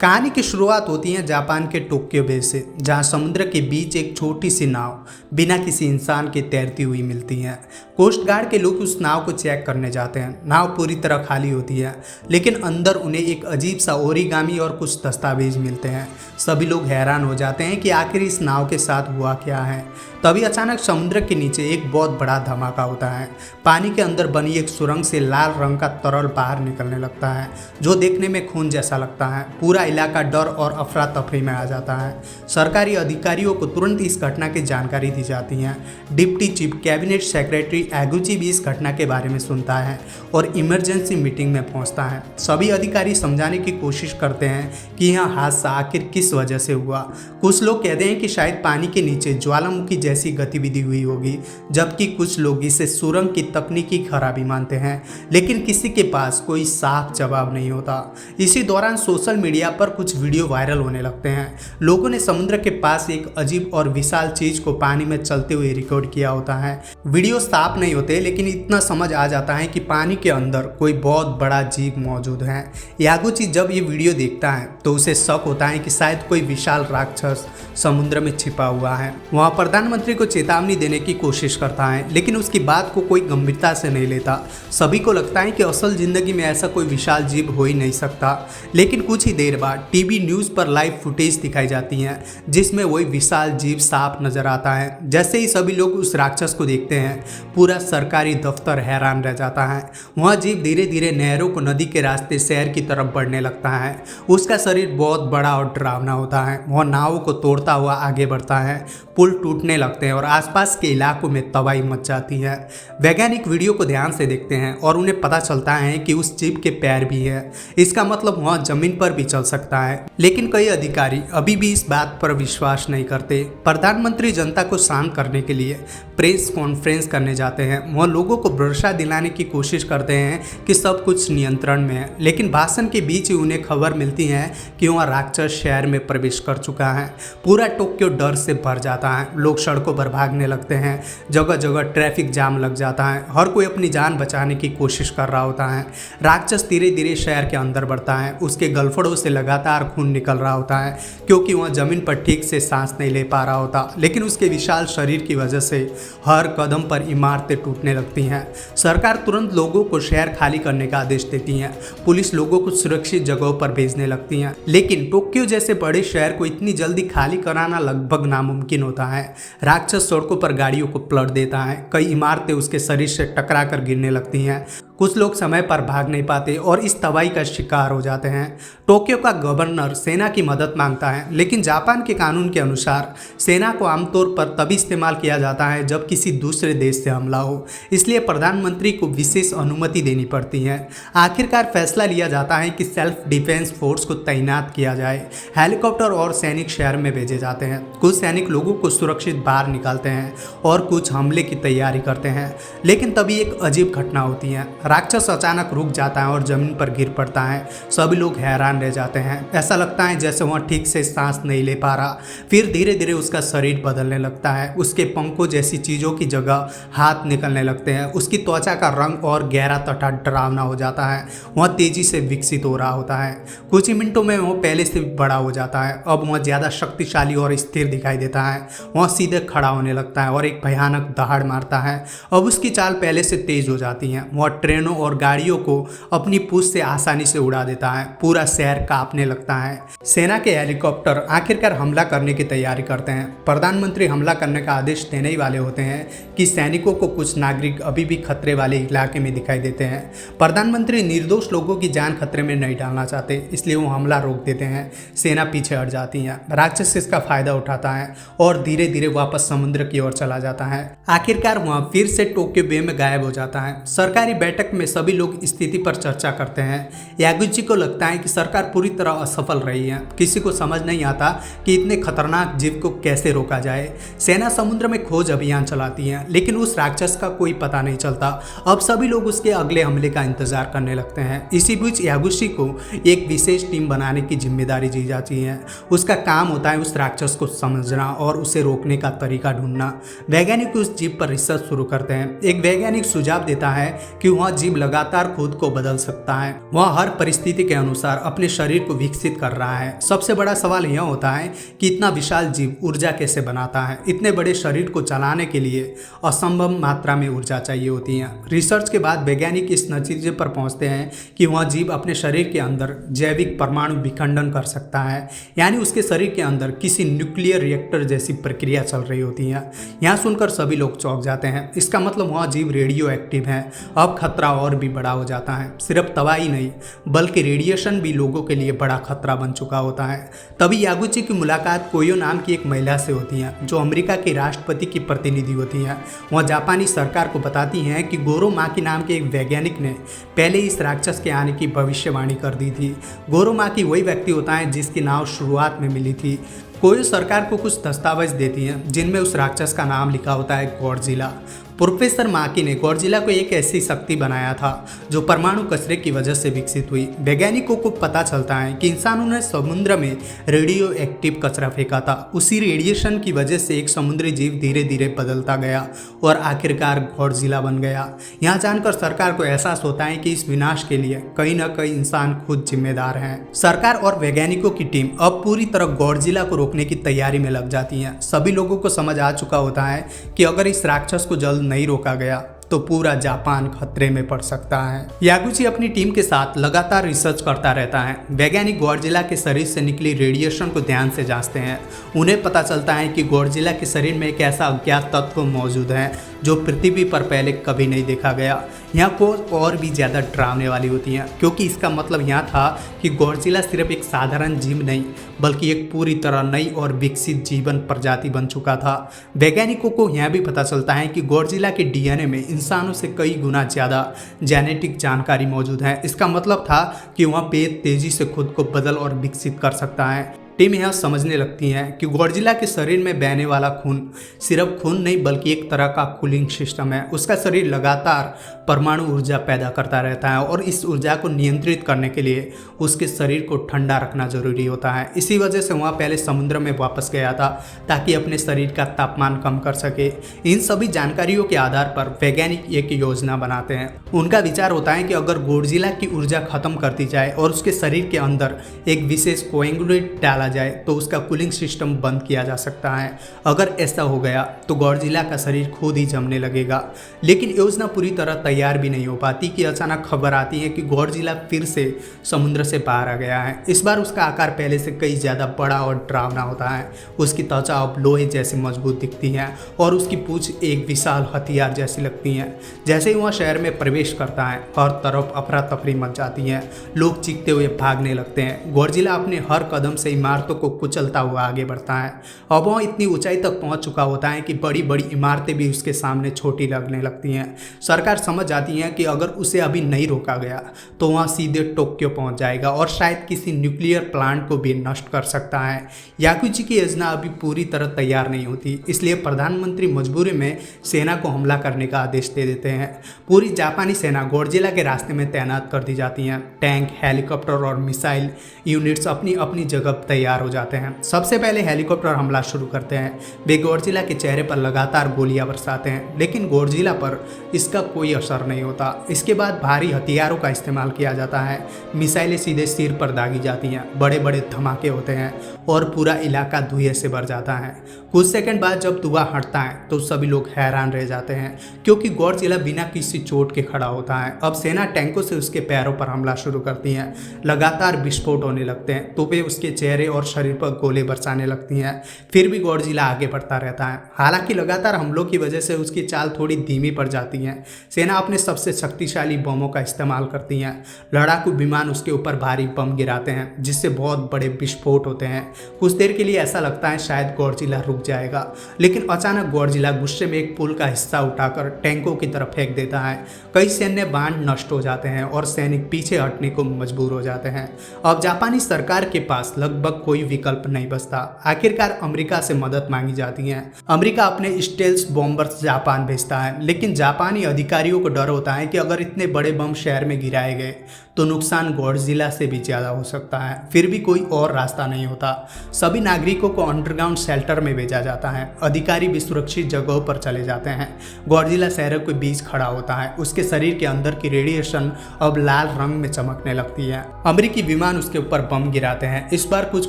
कहानी की शुरुआत होती है जापान के टोक्यो बे से, जहां समुद्र के बीच एक छोटी सी नाव बिना किसी इंसान के तैरती हुई मिलती है। कोस्ट गार्ड के लोग उस नाव को चेक करने जाते हैं। नाव पूरी तरह खाली होती है, लेकिन अंदर उन्हें एक अजीब सा ओरिगामी और कुछ दस्तावेज मिलते हैं। सभी लोग हैरान हो जाते हैं कि आखिर इस नाव के साथ हुआ क्या है। तभी अचानक समुद्र के नीचे एक बहुत बड़ा धमाका होता है। पानी के अंदर बनी एक सुरंग से लाल रंग का तरल बाहर निकलने लगता है, जो देखने में खून जैसा लगता है। पूरा इलाका डर और अफरा तफरी में आ जाता है। सरकारी अधिकारियों को तुरंत इस घटना की जानकारी दी जाती है। डिप्टी चीफ कैबिनेट सेक्रेटरी एगुची भी इस घटना के बारे में सुनता है और इमरजेंसी मीटिंग में पहुंचता है। सभी अधिकारी समझाने की कोशिश करते हैं कि यह हादसा आखिर किस वजह से हुआ। कुछ लोग कहते हैं कि शायद पानी के नीचे ज्वालामुखी जैसी गतिविधि हुई होगी, जबकि कुछ लोग इसे सुरंग की तकनीकी खराबी मानते हैं, लेकिन किसी के पास कोई साफ जवाब नहीं होता। इसी दौरान सोशल मीडिया पर कुछ वीडियो वायरल होने लगते हैं। लोगों ने समुद्र के पास एक अजीब और विशाल चीज को पानी में चलते हुए रिकॉर्ड किया होता है। वीडियो साफ नहीं होते, लेकिन इतना समझ आ जाता है कि पानी के अंदर कोई बहुत बड़ा जीव मौजूद है। यागुची जब ये वीडियो देखता है तो उसे शक होता है कि शायद कोई विशाल राक्षस समुद्र में छिपा हुआ है। वह प्रधानमंत्री को चेतावनी देने की कोशिश करता है, लेकिन उसकी बात को कोई गंभीरता से नहीं लेता। सभी को लगता है कि असल जिंदगी में ऐसा कोई विशाल जीव हो ही नहीं सकता। लेकिन कुछ ही देर बाद टीवी न्यूज़ पर लाइव फुटेज दिखाई जाती हैं, जिसमें वही विशाल जीव साफ नजर आता है। जैसे ही सभी लोग उस राक्षस को देखते हैं, पूरा सरकारी दफ्तर हैरान रह जाता है। वह जीव धीरे धीरे नहरों को नदी के रास्ते शहर की तरफ बढ़ने लगता है। उसका शरीर बहुत बड़ा और डरावना होता है। वह नावों को तोड़ता हुआ आगे बढ़ता है। पुल टूटने लगते हैं और आसपास के इलाकों में तबाही मच जाती है। वैज्ञानिक वीडियो को ध्यान से देखते हैं और उन्हें पता चलता है कि उस जीव के पैर भी है। इसका मतलब वह जमीन पर भी चल सकता है। लेकिन कई अधिकारी अभी भी इस बात पर विश्वास नहीं करते। प्रधानमंत्री जनता को शांत करने के लिए प्रेस कॉन्फ्रेंस करने जाते हैं। वह लोगों को भरोसा दिलाने की कोशिश करते हैं कि सब कुछ नियंत्रण में है, लेकिन भाषण के बीच ही उन्हें खबर मिलती है कि वह राक्षस शहर में प्रवेश कर चुका है। पूरा टोक्यो डर से भर जाता है। लोग सड़कों पर भागने लगते हैं। जगह जगह ट्रैफिक जाम लग जाता है। हर कोई अपनी जान बचाने की कोशिश कर रहा होता है। राक्षस धीरे धीरे शहर के अंदर बढ़ता है। उसके गलफड़ों से लगातार खून निकल रहा होता है, क्योंकि वह जमीन पर ठीक से सांस नहीं ले पा रहा होता। लेकिन उसके विशाल शरीर की वजह से हर कदम पर इमारतें टूटने लगती हैं। सरकार तुरंत लोगों को शहर खाली करने का आदेश देती है। पुलिस लोगों को सुरक्षित जगहों पर भेजने लगती है। लेकिन टोक्यो जैसे बड़े शहर को इतनी जल्दी खाली कराना लगभग नामुमकिन होता है। राक्षस सड़कों पर गाड़ियों को पलट देता है। कई इमारतें उसके शरीर से टकरा कर गिरने लगती हैं। कुछ लोग समय पर भाग नहीं पाते और इस तबाही का शिकार हो जाते हैं। टोक्यो का गवर्नर सेना की मदद मांगता है, लेकिन जापान के कानून के अनुसार सेना को आमतौर पर तभी इस्तेमाल किया जाता है जब किसी दूसरे देश से हमला हो। इसलिए प्रधानमंत्री को विशेष अनुमति देनी पड़ती है। आखिरकार फैसला लिया जाता है कि सेल्फ डिफेंस फोर्स को तैनात किया जाए। हेलीकॉप्टर और सैनिक शहर में भेजे जाते हैं। कुछ सैनिक लोगों को सुरक्षित बाहर निकालते हैं और कुछ हमले की तैयारी करते हैं। लेकिन तभी एक अजीब घटना होती है। राक्षस अचानक रुक जाता है और जमीन पर गिर पड़ता है। सभी लोग हैरान रह जाते हैं। ऐसा लगता है जैसे वह ठीक से सांस नहीं ले पा रहा। फिर धीरे धीरे उसका शरीर बदलने लगता है। उसके पंखों जैसी चीज़ों की जगह हाथ निकलने लगते हैं। उसकी त्वचा का रंग और गहरा तथा डरावना हो जाता है। वह तेजी से विकसित हो रहा होता है। कुछ ही मिनटों में वह पहले से बड़ा हो जाता है। अब वह ज़्यादा शक्तिशाली और स्थिर दिखाई देता है। वह सीधे खड़ा होने लगता है और एक भयानक दहाड़ मारता है। अब उसकी चाल पहले से तेज हो जाती है। वह ट्रेनों और गाड़ियों को अपनी पूंछ से आसानी से उड़ा देता है। पूरा शहर कांपने लगता है। सेना के हेलीकॉप्टर आखिरकार हमला करने की तैयारी करते हैं। प्रधानमंत्री हमला करने का आदेश देने ही वाले होते हैं कि सैनिकों को कुछ नागरिक अभी भी खतरे वाले इलाके में दिखाई देते हैं। प्रधानमंत्री निर्दोष लोगों की जान खतरे में नहीं डालना चाहते, इसलिए वो हमला रोक देते हैं। सेना पीछे हट जाती है। राक्षस इसका फायदा उठाता है और धीरे धीरे वापस समुद्र की ओर चला जाता है। आखिरकार वह फिर से टोक्यो बे में गायब हो जाता है। सरकारी बैठक में सभी लोग स्थिति पर चर्चा करते हैं। यागुची को लगता है कि सरकार पूरी तरह असफल रही है। किसी को समझ नहीं आता कि इतने खतरनाक जीव को कैसे रोका जाए। सेना समुद्र में खोज अभियान चलाती है, लेकिन उस राक्षस का कोई पता नहीं चलता। अब सभी लोग उसके अगले हमले का इंतजार करने लगते हैं। इसी बीच यागुची को एक विशेष टीम बनाने की जिम्मेदारी दी जाती है। उसका काम होता है उस राक्षस को समझना और उसे रोकने का तरीका ढूंढना। वैज्ञानिक उस जीव पर रिसर्च शुरू करते हैं। एक वैज्ञानिक सुझाव देता है कि वह वह जीव लगातार खुद को बदल सकता है। वह हर परिस्थिति के अनुसार अपने शरीर को विकसित कर रहा है। सबसे बड़ा सवाल यह होता है कि इतना विशाल जीव ऊर्जा कैसे बनाता है। इतने बड़े शरीर को चलाने के लिए असंभव मात्रा में ऊर्जा चाहिए होती है। रिसर्च के बाद वैज्ञानिक इस नतीजे पर पहुंचते हैं कि वह जीव अपने शरीर के अंदर जैविक परमाणु विखंडन कर सकता है, यानी उसके शरीर के अंदर किसी न्यूक्लियर रिएक्टर जैसी प्रक्रिया चल रही होती है। यहाँ सुनकर सभी लोग चौंक जाते हैं। इसका मतलब वह जीव रेडियो एक्टिव है। अब खतरा और भी बड़ा हो जाता है। सिर्फ तबाही नहीं बल्कि रेडिएशन भी लोगों के लिए बड़ा खतरा बन चुका होता है। तभी यागुची की मुलाकात कोयो नाम की एक महिला से होती है जो अमेरिका के राष्ट्रपति की प्रतिनिधि होती है। वह जापानी सरकार को बताती हैं कि गोरो माकी नाम के एक वैज्ञानिक ने पहले इस राक्षस के आने की भविष्यवाणी कर दी थी। गोरो माकी वही व्यक्ति होता है जिसकी नाव शुरुआत में मिली थी। कोई सरकार को कुछ दस्तावेज देती है जिनमें उस राक्षस का नाम लिखा होता है गॉडजिला। प्रोफेसर माकी ने गॉडजिला को एक ऐसी शक्ति बनाया था जो परमाणु कचरे की वजह से विकसित हुई। वैज्ञानिकों को पता चलता है कि इंसानों ने समुद्र में रेडियो एक्टिव कचरा फेंका था। उसी रेडिएशन की वजह से एक समुद्री जीव धीरे धीरे बदलता गया और आखिरकार गॉडजिला बन गया। यहाँ जानकर सरकार को एहसास होता है कि इस विनाश के लिए कहीं न कहीं इंसान खुद जिम्मेदार हैं। सरकार और वैज्ञानिकों की टीम अब पूरी तरह गॉडजिला को रोकने की तैयारी में लग जाती है। सभी लोगों को समझ आ चुका होता है कि अगर इस राक्षस को जल्द नहीं रोका गया तो पूरा जापान खतरे में पड़ सकता है। यागुची अपनी टीम के साथ लगातार रिसर्च करता रहता है। वैज्ञानिक गॉडजिला के शरीर से निकली रेडिएशन को ध्यान से जांचते हैं। उन्हें पता चलता है कि गॉडजिला के शरीर में एक ऐसा अज्ञात तत्व मौजूद है जो पृथ्वी पर पहले कभी नहीं देखा गया। यहाँ को और भी ज़्यादा डरावने वाली होती हैं क्योंकि इसका मतलब यहाँ था कि गॉडजिला सिर्फ एक साधारण जीव नहीं बल्कि एक पूरी तरह नई और विकसित जीवन प्रजाति बन चुका था। वैज्ञानिकों को यह भी पता चलता है कि गॉडजिला के डीएनए में इंसानों से कई गुना ज़्यादा जेनेटिक जानकारी मौजूद है। इसका मतलब था कि वह बेहद तेज़ी से खुद को बदल और विकसित कर सकता है। टीम यह समझने लगती है कि गॉडजिला के शरीर में बहने वाला खून सिर्फ खून नहीं बल्कि एक तरह का कूलिंग सिस्टम है। उसका शरीर लगातार परमाणु ऊर्जा पैदा करता रहता है और इस ऊर्जा को नियंत्रित करने के लिए उसके शरीर को ठंडा रखना जरूरी होता है। इसी वजह से वह पहले समुद्र में वापस गया था ताकि अपने शरीर का तापमान कम कर सके। इन सभी जानकारियों के आधार पर वैज्ञानिक एक योजना बनाते हैं। उनका विचार होता है कि अगर गॉडजिला की ऊर्जा खत्म कर दी जाए और उसके शरीर के अंदर एक विशेष कोएगुलेट डाला जाए तो उसका कूलिंग सिस्टम बंद किया जा सकता है। अगर ऐसा हो गया तो गॉडजिला का शरीर खुद ही जमने लगेगा। लेकिन योजना पूरी तरह तैयार भी नहीं हो पाती कि अचानक खबर आती है कि गॉडजिला फिर से समुद्र से बाहर आ गया है। इस बार उसका आकार पहले से कई ज़्यादा बड़ा और डरावना होता है। उसकी त्वचा अब लोहे जैसी मजबूत दिखती है और उसकी पूंछ एक विशाल हथियार जैसी लगती है। जैसे ही वह शहर में प्रवेश करता है हर तरफ अफरा तफरी मच जाती है। लोग चीखते हुए भागने लगते हैं। गॉडजिला अपने हर कदम से इमारतों को कुचलता हुआ आगे बढ़ता है। अब वह इतनी ऊंचाई तक पहुंच चुका होता है कि बड़ी बड़ी इमारतें भी उसके सामने छोटी लगने लगती हैं। सरकार समझ जाती है कि अगर उसे अभी नहीं रोका गया तो वह सीधे टोक्यो पहुंच जाएगा और शायद किसी न्यूक्लियर प्लांट को भी नष्ट कर सकता है। याकुची की योजना अभी पूरी तरह तैयार नहीं होती, इसलिए प्रधानमंत्री मजबूरी में सेना को हमला करने का आदेश दे देते हैं। पूरी जापानी सेना गॉडजिला के रास्ते में तैनात कर दी जाती है। टैंक, हेलीकॉप्टर और मिसाइल यूनिट्स अपनी अपनी जगह तैयार हो जाते हैं। सबसे पहले हेलीकॉप्टर हमला शुरू करते हैं। वे गॉडजिला के चेहरे पर लगातार गोलियां बरसाते हैं लेकिन गॉडजिला पर इसका कोई असर नहीं होता। इसके बाद भारी हथियारों का इस्तेमाल किया जाता है। मिसाइलें सीधे सिर पर दागी जाती हैं, बड़े बड़े धमाके होते हैं और पूरा इलाका धुएं से भर जाता है। कुछ सेकंड बाद जब धुआं हटता है तो सभी लोग हैरान रह जाते हैं क्योंकि गॉडजिला बिना किसी चोट के खड़ा होता है। अब सेना टैंकों से उसके पैरों पर हमला शुरू करती है। लगातार विस्फोट होने लगते हैं, तोपें उसके चेहरे और शरीर पर गोले बरसाने लगती हैं। फिर भी गॉडजिला आगे बढ़ता रहता है। हालांकि लगातार हमलों की वजह से उसकी चाल थोड़ी धीमी पड़ जाती है। सेना अपने सबसे शक्तिशाली बमों का इस्तेमाल करती है। लड़ाकू विमान उसके ऊपर भारी बम गिराते हैं जिससे बहुत बड़े विस्फोट होते हैं। कुछ देर के लिए ऐसा लगता है शायद गॉडजिला रुक जाएगा, लेकिन अचानक गॉडजिला गुस्से में एक पुल का हिस्सा उठाकर टैंकों की तरफ फेंक देता है। कई सैन्य बांध नष्ट हो जाते हैं और सैनिक पीछे हटने को मजबूर हो जाते हैं। अब जापानी सरकार के पास लगभग कोई विकल्प नहीं बचता। आखिरकार अमेरिका से मदद मांगी जाती है। अमेरिका अपने स्टेल्थ बॉम्बर्स जापान भेजता है, लेकिन जापानी अधिकारियों को डर होता है कि अगर इतने बड़े बम शहर में गिराए गए तो नुकसान गॉडजिला से भी ज़्यादा हो सकता है। फिर भी कोई और रास्ता नहीं होता। सभी नागरिकों को अंडरग्राउंड शेल्टर में भेजा जाता है। अधिकारी भी सुरक्षित जगहों पर चले जाते हैं। गॉडजिला शहरों के बीच खड़ा होता है। उसके शरीर के अंदर की रेडिएशन अब लाल रंग में चमकने लगती है। अमेरिकी विमान उसके ऊपर बम गिराते हैं। इस बार कुछ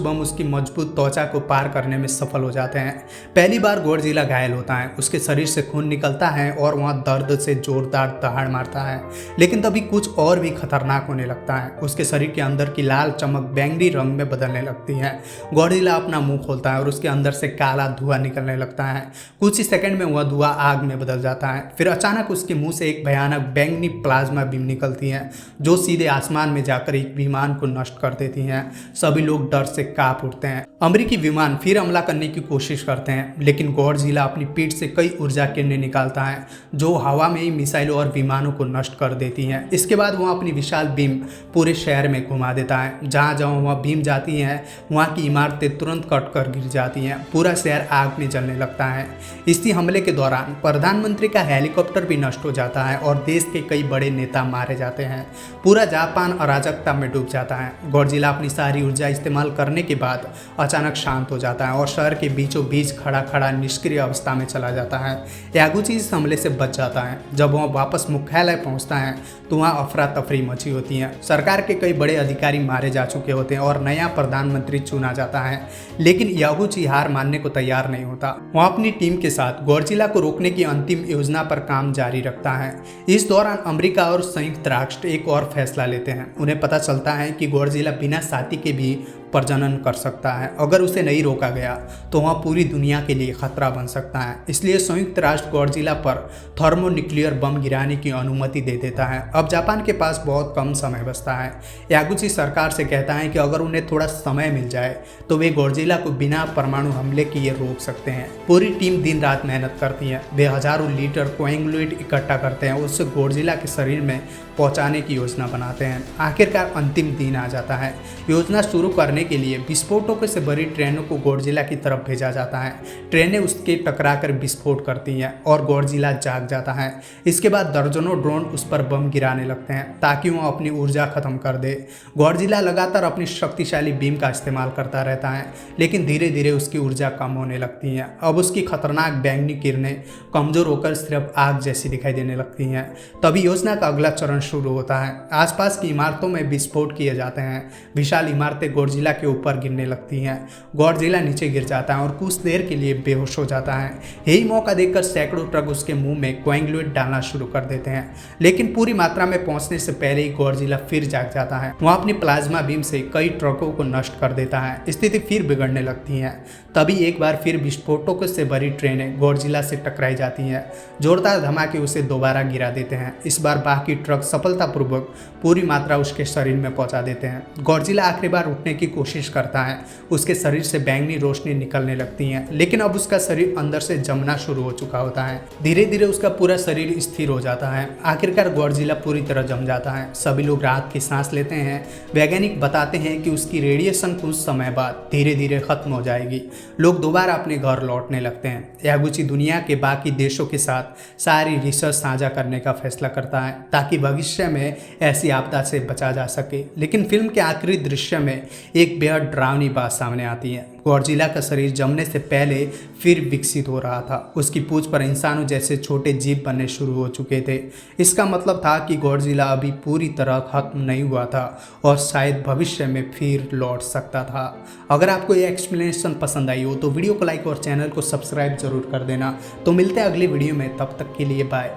बम उसकी मजबूत त्वचा को पार करने में सफल हो जाते हैं। पहली बार गॉडजिला घायल होता है। उसके शरीर से खून निकलता है और वहाँ दर्द से जोरदार दहाड़ मारता है। लेकिन तभी कुछ और भी खतरनाक होने लगता है। उसके शरीर के अंदर की लाल चमक बैंगनी रंग में बदलने लगती है। गॉडजिला अपना मुंह खोलता है और उसके अंदर से काला धुआं निकलने लगता है। कुछ ही सेकंड में वह धुआं आग में बदल जाता है। फिर अचानक उसके मुंह से एक भयानक बैंगनी प्लाज्मा बीम निकलती है जो सीधे आसमान में जाकर एक विमान को नष्ट कर देती है। सभी लोग डर से कांप उठते हैं। अमेरिकी विमान फिर हमला करने की कोशिश करते हैं, लेकिन गॉडजिला अपनी पीठ से कई ऊर्जा किरणें निकालता है जो हवा में ही मिसाइलों और विमानों को नष्ट कर देती हैं। इसके बाद वह अपनी विशाल बीम पूरे शहर में घुमा देता है। जहाँ जहाँ वह बीम जाती है वहाँ की इमारतें तुरंत कटकर गिर जाती हैं। पूरा शहर आग में जलने लगता है। इसी हमले के दौरान प्रधानमंत्री का हेलीकॉप्टर भी नष्ट हो जाता है और देश के कई बड़े नेता मारे जाते हैं। पूरा जापान अराजकता में डूब जाता है। गॉडजिला अपनी सारी ऊर्जा इस्तेमाल करने के बाद अचानक शांत हो जाता है और शहर के बीचों बीच खड़ा खड़ा निष्क्रिय अवस्था में चला जाता है। यागुची इस हमले से बच जाता है। जब वह वापस मुख्यालय पहुंचता है तो वहाँ अफरा तफरी मची होती है। सरकार के कई बड़े अधिकारी मारे जा चुके होते हैं और नया प्रधानमंत्री चुना जाता है, लेकिन यागुची हार मानने को तैयार नहीं होता। वह अपनी टीम के साथ गॉडजिला को रोकने की अंतिम योजना पर काम जारी रखता है। इस दौरान अमेरिका और संयुक्त राष्ट्र एक और फैसला लेते हैं। उन्हें पता चलता है कि गॉडजिला बिना साथी के भी प्रजनन कर सकता है। अगर उसे नहीं रोका गया तो वह पूरी दुनिया के लिए खतरा बन सकता है। इसलिए संयुक्त राष्ट्र गॉडजिला पर थर्मोन्यूक्लियर बम गिराने की अनुमति दे देता है। अब जापान के पास बहुत कम समय बचता है। यागुची सरकार से कहता है कि अगर उन्हें थोड़ा समय मिल जाए तो वे गॉडजिला को बिना परमाणु हमले किए रोक सकते हैं। पूरी टीम दिन रात मेहनत करती है। वे हजारों लीटर कोएंगुलेट इकट्ठा करते हैं और उससे गॉडजिला के शरीर में पहुंचाने की योजना बनाते हैं। आखिरकार अंतिम दिन आ जाता है। योजना शुरू करने के लिए विस्फोटकों से भरी ट्रेनों को गॉडजिला की तरफ भेजा जाता है। ट्रेनें उसके टकराकर विस्फोट करती हैं और गॉडजिला जाग जाता है। इसके बाद दर्जनों ड्रोन उस पर बम गिराने लगते हैं ताकि वह अपनी ऊर्जा खत्म कर दे। गॉडजिला लगातार अपनी शक्तिशाली बीम का इस्तेमाल करता रहता है, लेकिन धीरे धीरे उसकी ऊर्जा कम होने लगती है। अब उसकी खतरनाक बैंगनी किरणें कमजोर होकर सिर्फ आग जैसी दिखाई देने लगती हैं। तभी योजना का अगला चरण शुरू होता है। आसपास की इमारतों में विस्फोट किए जाते हैं। विशाल इमारतें गॉडजिला के ऊपर गिरने लगती हैं। गॉडजिला नीचे गिर जाता है और कुछ देर के लिए बेहोश हो जाता है। यही मौका देखकर सैकड़ों ट्रक उसके मुंह में कोएंगुलेट डालना शुरू कर देते हैं, लेकिन पूरी मात्रा में पहुंचने से पहले ही गॉडजिला फिर जाग जाता है। वह अपनी प्लाज्मा बीम से कई ट्रकों को नष्ट कर देता है। स्थिति फिर बिगड़ने लगती है। तभी एक बार फिर विस्फोटकों से भरी ट्रेनें गॉडजिला से टकराई जाती हैं। जोरदार धमाके उसे दोबारा गिरा देते हैं। इस बार बाकी ट्रक सफलतापूर्वक पूरी मात्रा उसके शरीर में पहुंचा देते हैं। गॉडजिला आखिरी बार उठने की कोशिश करता है। उसके शरीर से बैंगनी रोशनी निकलने लगती है, लेकिन अब उसका शरीर अंदर से जमना शुरू हो चुका होता है। धीरे धीरे उसका पूरा शरीर स्थिर हो जाता है। आखिरकार गॉडजिला पूरी तरह जम जाता है। सभी लोग राहत की सांस लेते हैं। वैज्ञानिक बताते हैं कि उसकी रेडिएशन कुछ समय बाद धीरे धीरे खत्म हो जाएगी। लोग दोबारा अपने घर लौटने लगते हैं। यागुची दुनिया के बाकी देशों के साथ सारी रिसर्च साझा करने का फैसला करता है ताकि भविष्य में ऐसी आपदा से बचा जा सके। लेकिन फिल्म के आखिरी दृश्य में एक बेहद डरावनी बात सामने आती है। गॉडजिला का शरीर जमने से पहले फिर विकसित हो रहा था। उसकी पूंछ पर इंसानों जैसे छोटे जीव बनने शुरू हो चुके थे। इसका मतलब था कि गॉडजिला अभी पूरी तरह खत्म नहीं हुआ था और शायद भविष्य में फिर लौट सकता था। अगर आपको ये एक्सप्लेनेशन पसंद आई हो तो वीडियो को लाइक और चैनल को सब्सक्राइब जरूर कर देना। तो मिलते हैं अगली वीडियो में, तब तक के लिए बाय।